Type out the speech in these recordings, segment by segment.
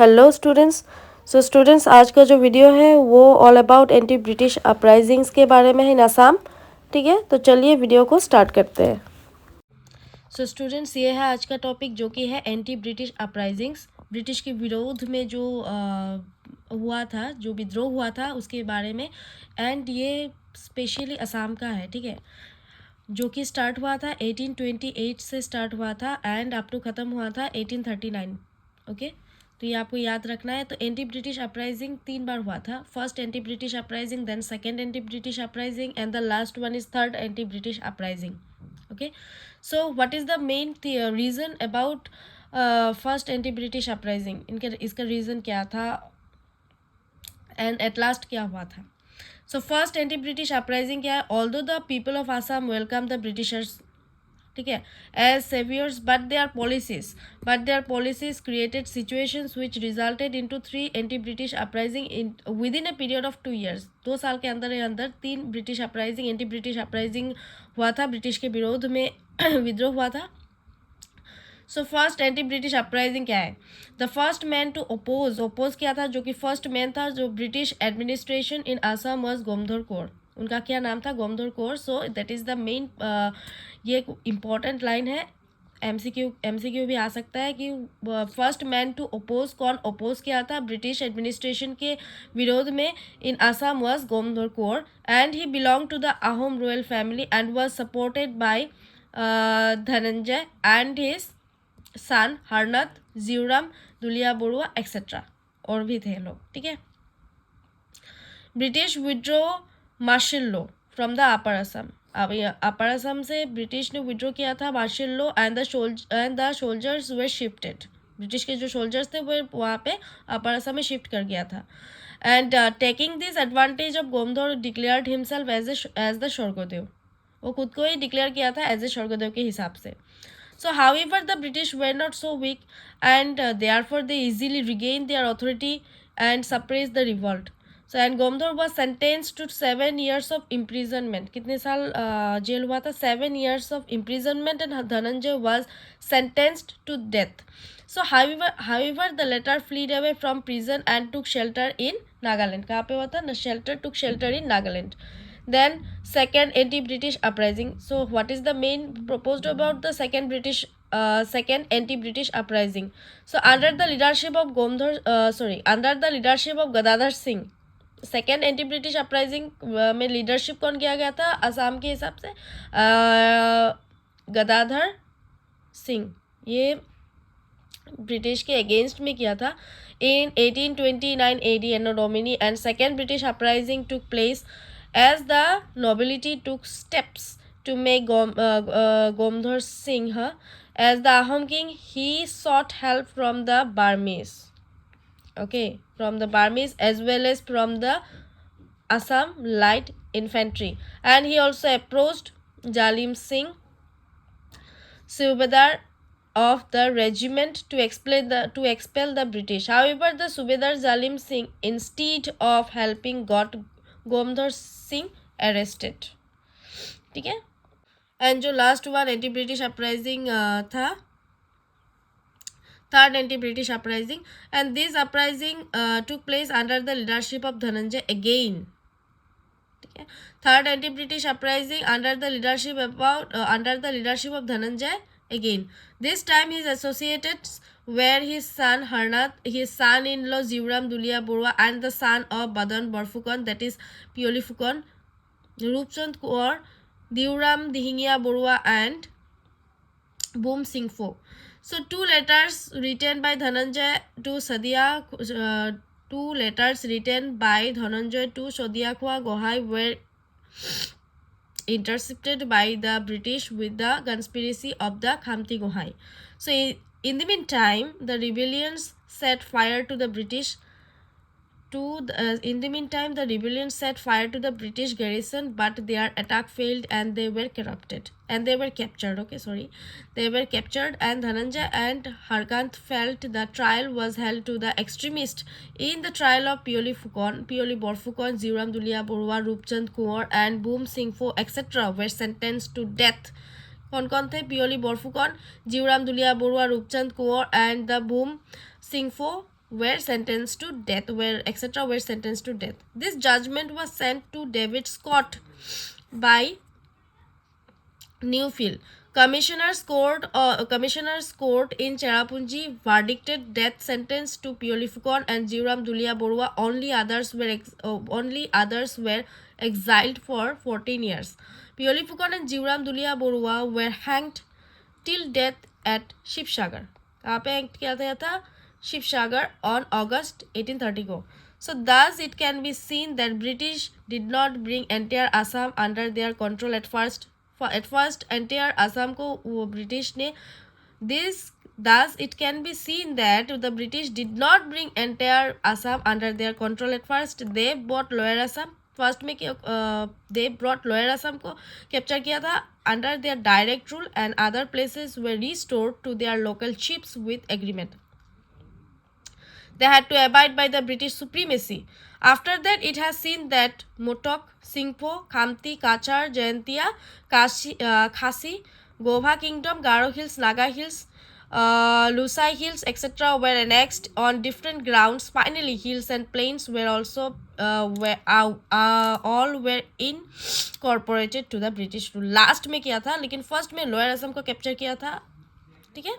Hello students. Students आज का जो वीडियो है वो all about anti British uprisings के बारे में है इन असम। ठीक है, तो चलिए वीडियो को स्टार्ट करते हैं। स्टूडेंट्स ये है आज का टॉपिक जो कि है एंटी ब्रिटिश अपराइजिंग्स। ब्रिटिश के विरोध में जो हुआ था, जो विद्रोह हुआ था उसके बारे में। एंड ये स्पेशली असम का है। ठीक है, जो कि स्टार्ट हुआ था 1828 से स्टार्ट हुआ था एंड अप टू ख़त्म हुआ था 1839। ओके, तो ये आपको याद रखना है। तो एंटी ब्रिटिश अपराइजिंग 3 बार हुआ था। First anti British uprising, then second anti British uprising and the last one is third anti British uprising. Okay, so what is the main reason about first anti British uprising? इसका reason क्या था and at last क्या हुआ था? So first anti British uprising क्या है? Although the people of Assam welcome the Britishers, ठीक है, as saviours, but their policies created situations which resulted into 3 anti British uprising in within a period of 2 years। 2 साल के अंदर 3 British uprising, anti British uprising हुआ था, British के विरोध में विद्रोह हुआ था। So first anti British uprising क्या है? The first man to oppose क्या था? जो कि फर्स्ट मैन था जो British administration in Assam was Gomdhar Konwar. उनका क्या नाम था? Gomdhar Konwar. So that is the main, ये एक इम्पॉर्टेंट लाइन है। एमसीक्यू भी आ सकता है कि फर्स्ट मैन टू ओपोज, कौन ओपोज किया था ब्रिटिश एडमिनिस्ट्रेशन के विरोध में in Assam was Gomdhar Konwar and he belong to the Ahom royal family and was supported by Dhananjay and his son Haranath, Jiuram Dulia Barua etcetera, और भी थे लोग। ठीक है, British withdrew martial law from the upper Assam. अब अपर असम से ब्रिटिश ने विड्रो किया था martial law and the soldiers way shifted. British के जो सोल्जर्स थे वो वहाँ पे अपर असम में शिफ्ट कर गया था। And taking this advantage of Gomdhar declared himself as the Swargadeo. वो खुद को ही डिक्लेयर किया था एज ए स्वर्गदेव के हिसाब से। So, however, the British were not so weak and therefore they easily regained their authority and suppressed the revolt. So, and Gomdor was sentenced to 7 years of imprisonment. कितने साल jail हुआ था? 7 years of imprisonment and Dhananjay was sentenced to death. So, however, the latter fled away from prison and took shelter in Nagaland. कहाँ पे हुआ था? Took shelter in Nagaland. Then second anti-British uprising. So what is the main proposed about the second anti-British uprising? So under the leadership of under the leadership of Gadadhar Singh, second anti British uprising में leadership कौन किया गया था असम के हिसाब से? गदाधर सिंह। ये British के अगेंस्ट में किया था in 1829 AD anno domini. And second British uprising took place as the nobility took steps to make Gomdhar Singh as the Ahom king. He sought help from the Burmese, okay, from the Burmese as well as from the Assam light infantry, and he also approached Jalim Singh, Subedar of the regiment, to expel the British. However, the Subedar Jalim Singh, instead of helping, got Gomdhar Singh arrested. ठीक है, and जो last one anti British uprising था, third anti British uprising, and this uprising took place under the leadership of Dhananjay again. ठीक है, third anti British uprising under the leadership of Dhananjay again. This time his associates were his son Harnath, his son-in-law Jiwram Dulia Borua, and the son of Badan Borfukan, that is Pioli Fukan, Rupchand Kaur, Diuram Dihingia Borua, and Boom Singh Pho. So two letters written by Dhananjay to Sadia Khwa Gohai were intercepted by the British with the conspiracy of the Khamti Gohai. So in the meantime, the rebellions set fire to the British garrison, but their attack failed and they were captured. They were captured, and Dhananjay and Harkant felt the trial was held to the extremists. In the trial of Pioli Borfukan, Jiwram Dulia Borua, Rupchand Kaur, and Boom Singh Pho, etc. were sentenced to death. कौन थे? Piyoli Barphukan, Jiuram Dulia Barua, Rupchand Konwar, and the Bhoom Singh फो were sentenced to death, were sentenced to death. This judgment was sent to David Scott by Newfield. Commissioner's Court in Cherrapunji verdicted death sentence to Piolifukan and Jiuram Dulia Borua. Only others were exiled for 14 years. Piolifukan and Jiuram Dulia Borua were hanged till death at Shivsagar. कहाँ पे act किया था Shivsagar on August 1830 को. So thus it can be seen that British did not bring entire Assam under their control at first. Entire Assam को British ने thus it can be seen that the British did not bring entire Assam under their control at first. They brought Lower Assam. First में they brought Lower Assam को capture किया था under their direct rule, and other places were restored to their local chiefs with agreement. They had to abide by the British supremacy. After that, it has seen that Motok, Singpho, Khamti, Kachar, Jayantia, Khasi, Gobha Kingdom, Garo Hills, Naga Hills, Lusai Hills, etc. were annexed on different grounds. Finally, hills and plains were also all were incorporated to the British rule. Last में किया था, लेकिन first में lower Assam को capture किया था. ठीक है.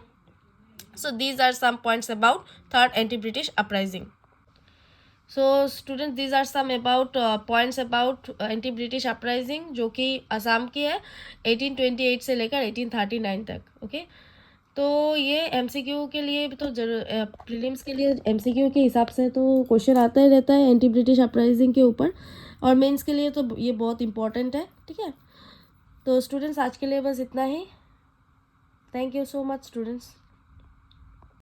So these are some points about third anti-British uprising. So students, these are some about points about anti-British uprising जो कि असम की है 1828 से लेकर 1839 तक. ओके तो ये एमसीक्यू के लिए तो प्रीलिम्स के लिए एमसीक्यू के हिसाब से तो क्वेश्चन आता ही रहता है एंटी ब्रिटिश अपराइजिंग के ऊपर, और मेंस के लिए तो ये बहुत इंपॉर्टेंट है. ठीक है, तो स्टूडेंट्स आज के लिए बस इतना ही. Thank you so much students.